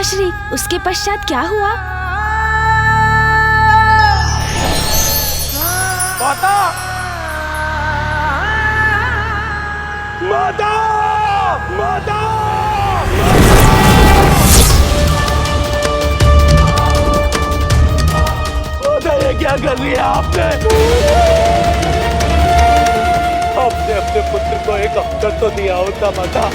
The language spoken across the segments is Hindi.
पिताश्री, उसके पश्चात क्या हुआ? माता! माता! माता! माता, ये क्या कर लिया आपने? आपने अपने पुत्र को एक अवसर तो दिया होता माता।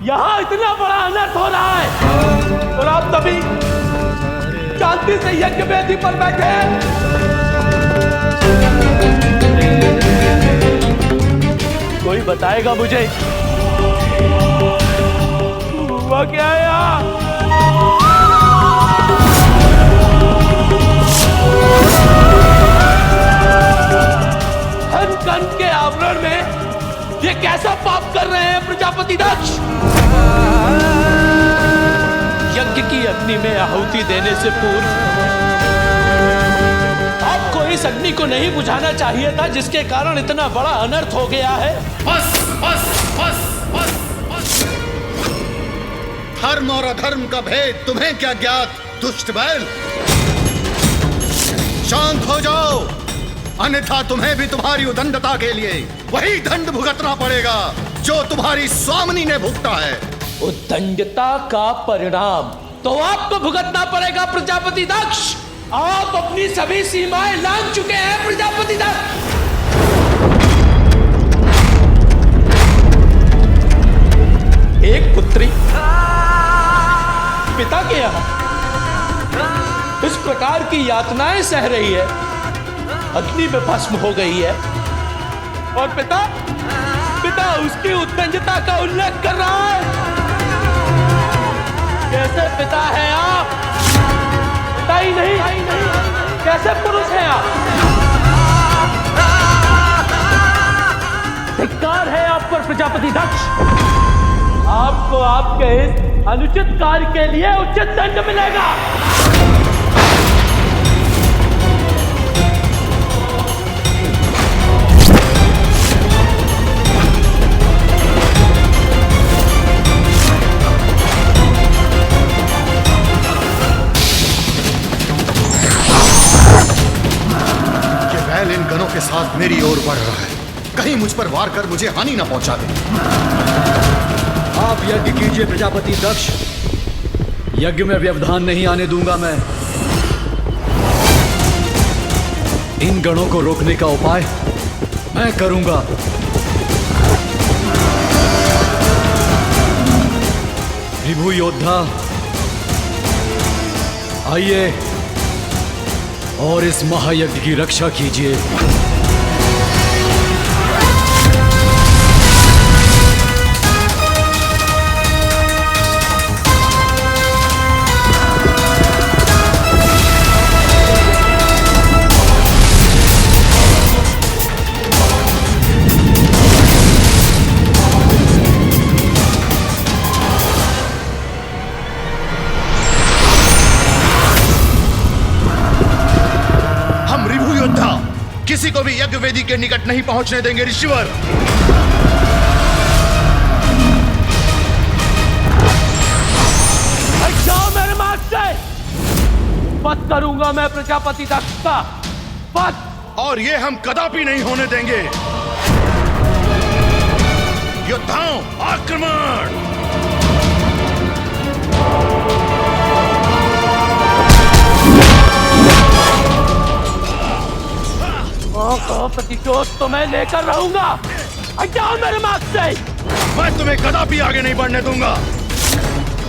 यहाँ इतना बड़ा अनर्थ हो रहा है और आप तभी शांति से यज्ञ वेदी पर बैठे हैं। कोई बताएगा मुझे हुआ क्या है यहाँ? हन कन के आवरण में ये कैसा पाप कर रहे हैं प्रजापति दक्ष? यज्ञ की अग्नि में आहुति देने से पूर्व आपको इस अग्नि को नहीं बुझाना चाहिए था, जिसके कारण इतना बड़ा अनर्थ हो गया है। बस बस बस बस बस। धर्म और अधर्म का भेद तुम्हें क्या ज्ञात, दुष्ट बैल? शांत हो जाओ, अन्यथा तुम्हें भी तुम्हारी उदंडता के लिए वही दंड भुगतना पड़ेगा जो तुम्हारी स्वामिनी ने भुगता है। उद्दंडता का परिणाम तो आपको भुगतना पड़ेगा प्रजापति दक्ष। आप अपनी सभी सीमाएं लांघ चुके हैं प्रजापति दक्ष। एक पुत्री पिता के यहाँ इस प्रकार की यातनाएं सह रही है, अग्नि में भस्म हो गई है, और पिता उसकी उद्दंडता का उल्लेख कर रहा है। कैसे पिता है आप? पिता ही नहीं, कैसे पुरुष हैं आप? धिक्कार है आप पर प्रजापति दक्ष। आपको आपके इस अनुचित कार्य के लिए उचित दंड मिलेगा। इन गनों के साथ मेरी ओर बढ़ रहा है, कहीं मुझ पर वार कर मुझे हानि न पहुंचा दे। आप यज्ञ कीजिए प्रजापति दक्ष, यज्ञ में व्यवधान नहीं आने दूंगा मैं। इन गणों को रोकने का उपाय मैं करूंगा। विभु योद्धा आइए और इस महायज्ञ की रक्षा कीजिए। किसी को भी यज्ञ वेदी के निकट नहीं पहुंचने देंगे ऋषिवर। जाओ मेरे मार्ग से। वध करूंगा मैं प्रजापति दक्ष का वध, और ये हम कदापि नहीं होने देंगे। योद्धाओं आक्रमण! प्रतिशोध तो मैं लेकर रहूंगा। हटाओ मेरे मार्ग से। मैं तुम्हें कदापि आगे नहीं बढ़ने दूंगा।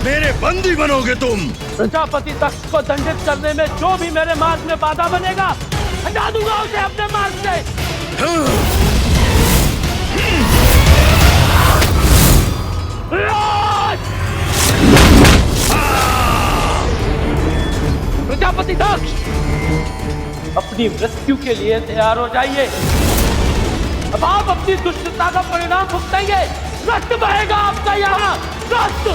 मेरे बंदी बनोगे तुम। प्रजापति दक्ष को दंडित करने में जो भी मेरे मार्ग में बाधा बनेगा, हटा दूंगा उसे अपने मार्ग से। प्रजापति दक्ष, अपनी मृत्यु के लिए तैयार हो जाइए। अब आप अपनी दुष्टता का परिणाम भुगतेंगे। रक्त बहेगा आपका यहाँ, रक्त।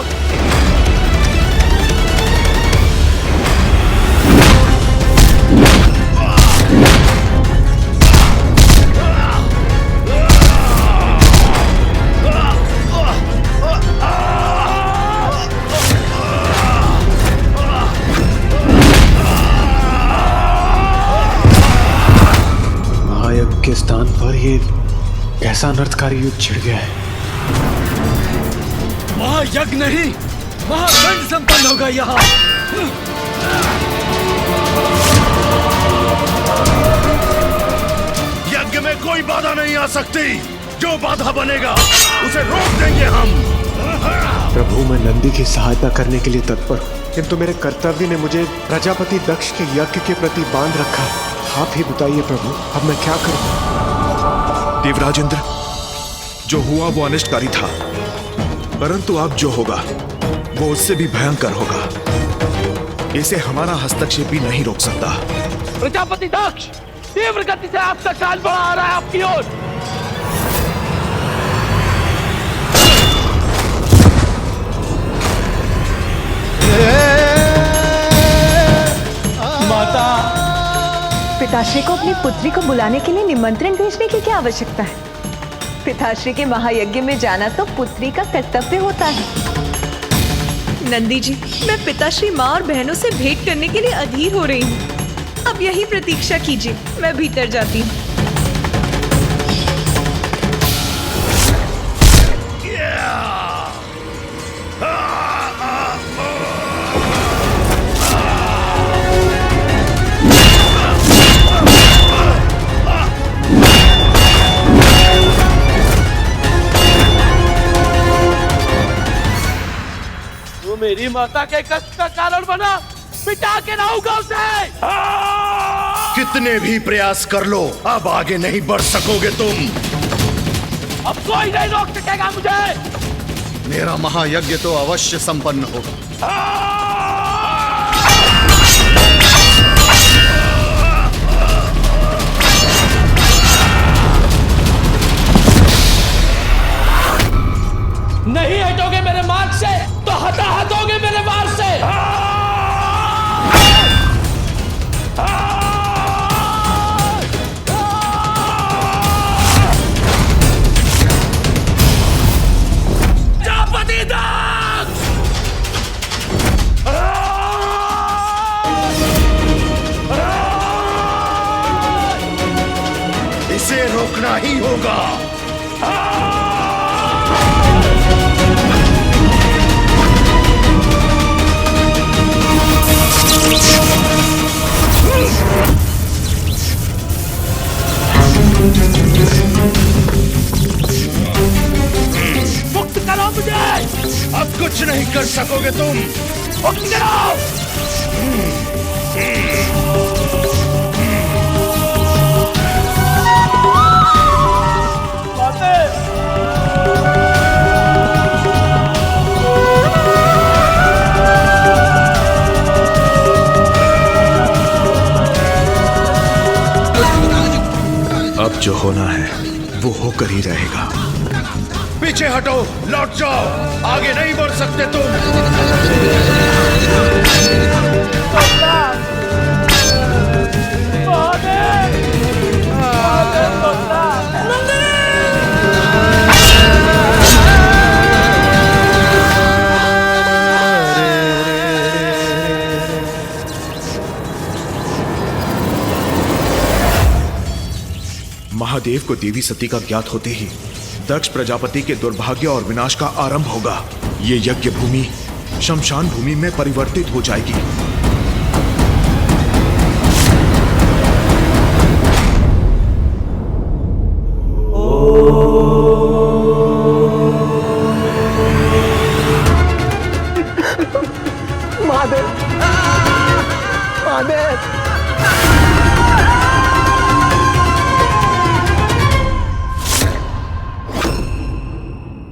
पर ये कैसा अनर्थकारी युद्ध छिड़ गया है। महायज्ञ नहीं, महादंड संपन्न होगा यहाँ। यज्ञ में कोई बाधा नहीं आ सकती। जो बाधा बनेगा उसे रोक देंगे हम। प्रभु, मैं नंदी की सहायता करने के लिए तत्पर हूँ, किंतु मेरे कर्तव्य ने मुझे प्रजापति दक्ष के यज्ञ के प्रति बांध रखा है। आप ही बताइए प्रभु, अब मैं क्या करूं? देवराज इंद्र, जो हुआ वो अनिष्टकारी था, परंतु अब जो होगा वो उससे भी भयंकर होगा। इसे हमारा हस्तक्षेप भी नहीं रोक सकता। प्रजापति दक्ष तीव्र गति से आपका काल बढ़ा आ रहा है आपकी ओर। माता, पिताश्री को अपनी पुत्री को बुलाने के लिए निमंत्रण भेजने की क्या आवश्यकता है? पिताश्री के महायज्ञ में जाना तो पुत्री का कर्तव्य होता है। नंदी जी, मैं पिताश्री माँ और बहनों से भेंट करने के लिए अधीर हो रही हूँ। अब यही प्रतीक्षा कीजिए, मैं भीतर जाती हूँ। मेरी माता के कष्ट का कारण बना, पिटा के लाऊं गांव से। कितने भी प्रयास कर लो, अब आगे नहीं बढ़ सकोगे तुम। अब कोई नहीं रोक सकेगा मुझे। मेरा महायज्ञ तो अवश्य संपन्न होगा। नहीं हटोगे मेरे मार्ग से तो हटोगे मेरे वार से। प्रजापति दक्ष! इसे रोकना ही होगा। मुक्त करो मुझे। अब कुछ नहीं कर सकोगे तुम। मुक्त करो। अब जो होना है वो होकर ही रहेगा। पीछे हटो, लौट जाओ, आगे नहीं बढ़ सकते तुम। महादेव को देवी सती का ज्ञात होते ही दक्ष प्रजापति के दुर्भाग्य और विनाश का आरंभ होगा। ये यज्ञ भूमि शमशान भूमि में परिवर्तित हो जाएगी। महादेव, महादेव।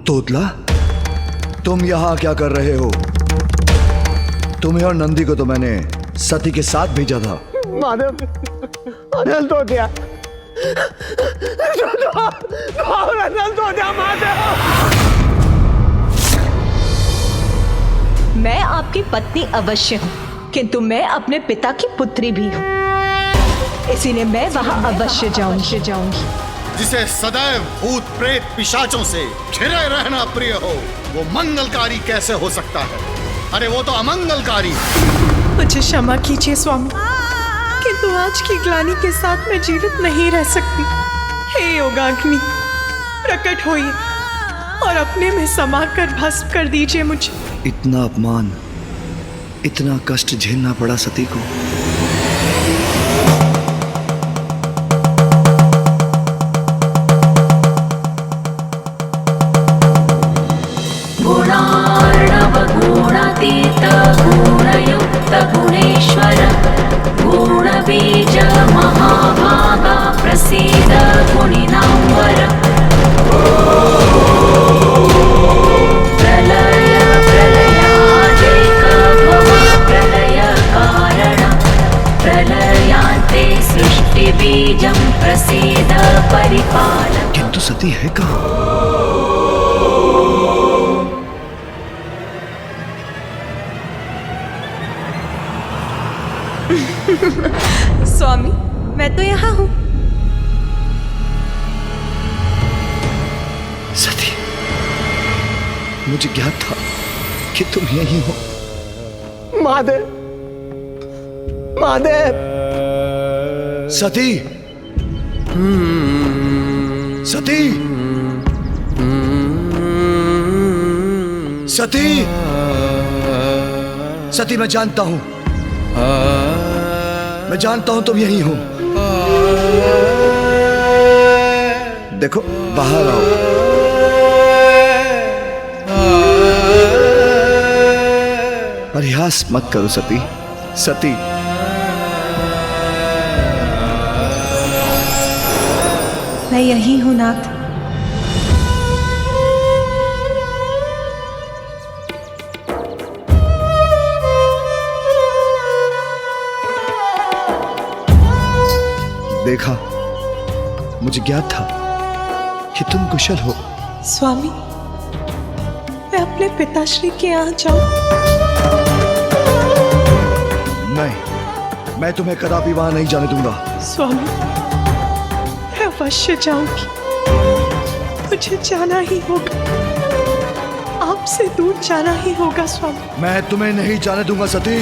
तोतला, तुम यहाँ क्या कर रहे हो? तुम्हें और नंदी को तो मैंने सती के साथ भेजा था। महादेव, अनल तो दिया, मैं आपकी पत्नी अवश्य हूँ, किंतु मैं अपने पिता की पुत्री भी हूँ, इसीलिए मैं वहाँ अवश्य जाऊंगी। जिसे सदैव भूत प्रेत पिशाचों से घिरे रहना प्रिय हो, वो मंगलकारी कैसे हो सकता है? अरे वो तो अमंगलकारी। मुझे क्षमा कीजिए स्वामी, किंतु आज की ग्लानि के साथ मैं जीवित नहीं रह सकती। हे योगाग्नि, प्रकट होइए और अपने में समाकर भस्म कर दीजिए मुझे। इतना अपमान, इतना कष्ट झेलना पड़ा सती को। गुणार्णव गुणातीत गुणयुक्त गुणेश्वर गुणबीज महाभागा प्रसीद गुणिनांवर। प्रलय प्रलयादेक भव प्रलय कारण प्रलयांते सृष्टि बीजं प्रसीद परिपालक। किंतु सती है कहाँ? स्वामी, मैं तो यहाँ हूँ। सती, मुझे ज्ञात था कि तुम यही हो। महादेव, महादेव। सती, सती, सती, सती, मैं जानता हूं, मैं जानता हूं तुम यही हो। देखो, बाहर आओ। प्रयास मत करो सती, सती। मैं यही हूँ नाथ। देखा, मुझे ज्ञात था कि तुम कुशल हो। स्वामी, मैं अपने पिताश्री के यहाँ जाऊं? नहीं, मैं तुम्हें कदापि वहां नहीं जाने दूंगा। स्वामी, मैं अवश्य जाऊंगी। मुझे जाना ही होगा, आपसे दूर जाना ही होगा स्वामी। मैं तुम्हें नहीं जाने दूंगा सती।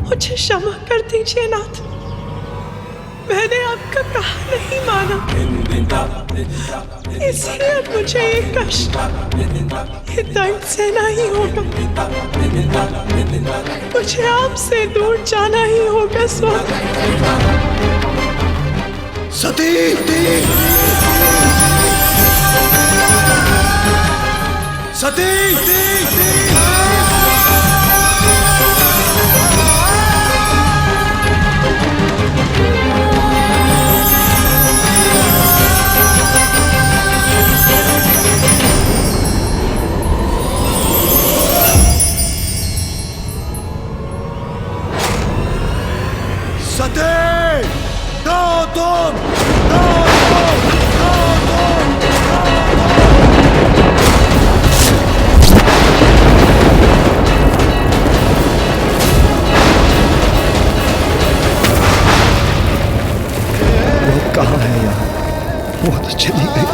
मुझे क्षमा कर दीजिए नाथ, मैंने आपका कहा नहीं माना, इसलिए अब मुझे ये कष्ट, ये दर्द सहना ही होगा। मुझे आपसे दूर जाना ही होगा स्वामी। सती, सती, कहाँ है यहाँ? वो तो चली गई।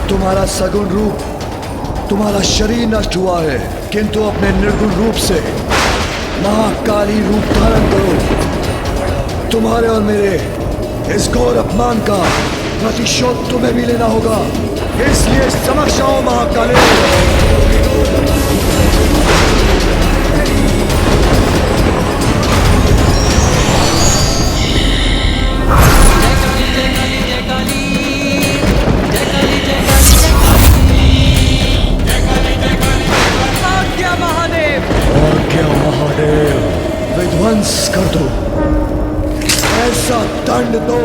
तुम्हारा सगुण रूप, तुम्हारा शरीर नष्ट हुआ है, किंतु अपने निर्गुण रूप से महाकाली रूप धारण करो। तुम्हारे और मेरे इस घोर अपमान का प्रतिशोध तुम्हें भी लेना होगा, इसलिए समक्ष आओ महाकाली। विध्वंस कर दो, ऐसा दंड दो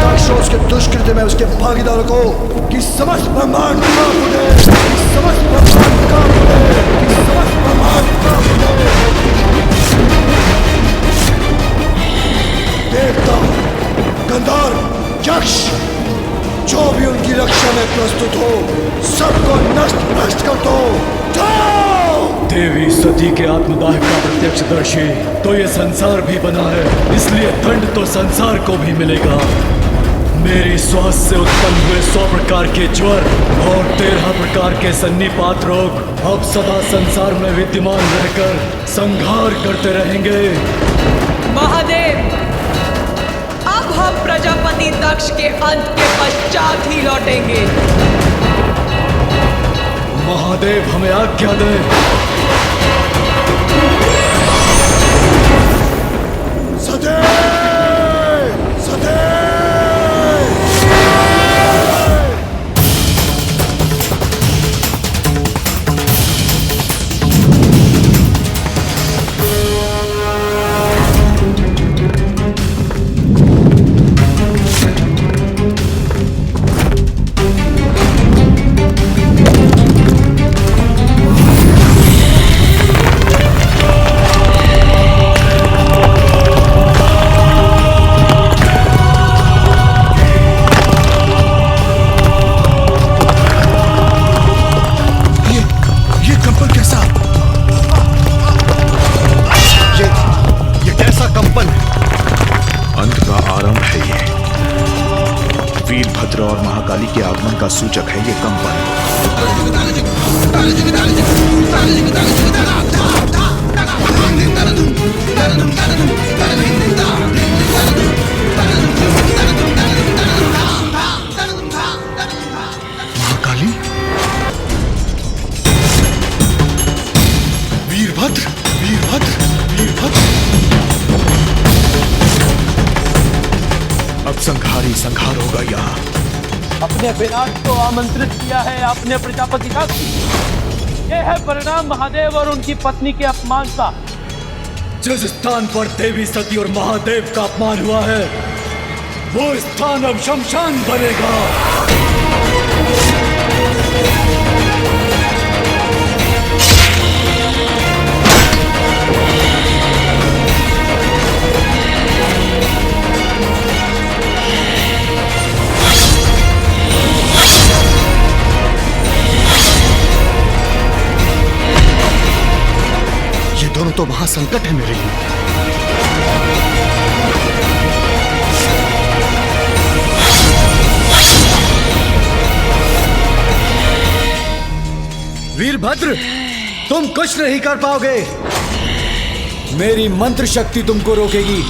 दक्ष और उसके दुष्कृत्य में उसके भागीदारों को कि समस्त ब्रह्मांड कांप उठे, कि समस्त ब्रह्मांड कांप उठे, कि समस्त ब्रह्मांड कांप उठे। देवता, गंधर्व, यक्ष, जो भी उनकी रक्षा में प्रस्तुत हो, सबको नष्ट भ्रष्ट कर दो। देवी सती के आत्मदाह का प्रत्यक्षदर्शी तो ये संसार भी बना है, इसलिए दंड तो संसार को भी मिलेगा। मेरी श्वास से उत्पन्न हुए 100 प्रकार के ज्वर और 13 प्रकार के सन्निपात रोग अब सदा संसार में विद्यमान रहकर संहार करते रहेंगे। महादेव, अब हम प्रजापति दक्ष के अंत के पश्चात ही लौटेंगे। महादेव हमें आज्ञा दें। वीरभद्र और महाकाली के आगमन का सूचक है ये कंपन। महाकाली, वीरभद्र, वीरभद्र, वीरभद्र। अब संहारी संहार होगा यहाँ। अपने विनाश को आमंत्रित किया है आपने प्रजापति दक्ष। ये है परिणाम महादेव और उनकी पत्नी के अपमान का। जिस स्थान पर देवी सती और महादेव का अपमान हुआ है, वो स्थान अब शमशान बनेगा। दोनों तो महासंकट है मेरे लिए। वीरभद्र, तुम कुछ नहीं कर पाओगे। मेरी मंत्र शक्ति तुमको रोकेगी।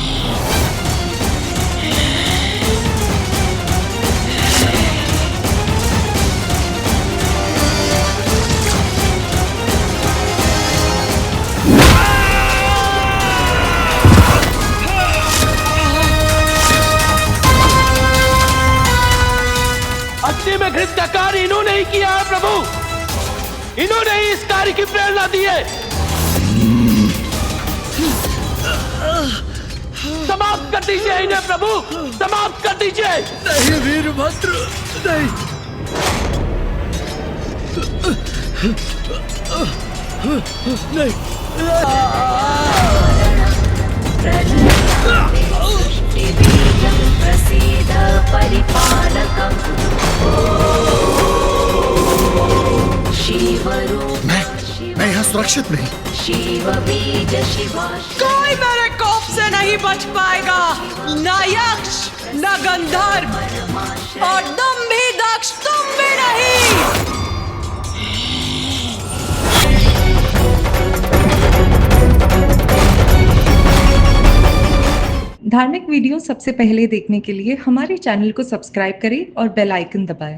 में घृत का कार्य इन्होंने ही किया है प्रभु, इन्होंने ही इस कार्य की प्रेरणा दी है। समाप्त कर दीजिए इन्हें प्रभु, समाप्त कर दीजिए। नहीं वीरभद्र, नहीं। नहीं। प्रसीद परिपालकम्। मैं यहाँ सुरक्षित नहीं। शिव बीज शिवाश। कोई मेरे कोप से नहीं बच पाएगा, न यक्ष न गंधर्व, और तुम भी दक्ष, तुम भी नहीं। धार्मिक वीडियो सबसे पहले देखने के लिए हमारे चैनल को सब्सक्राइब करें और बेल आइकन दबाएं।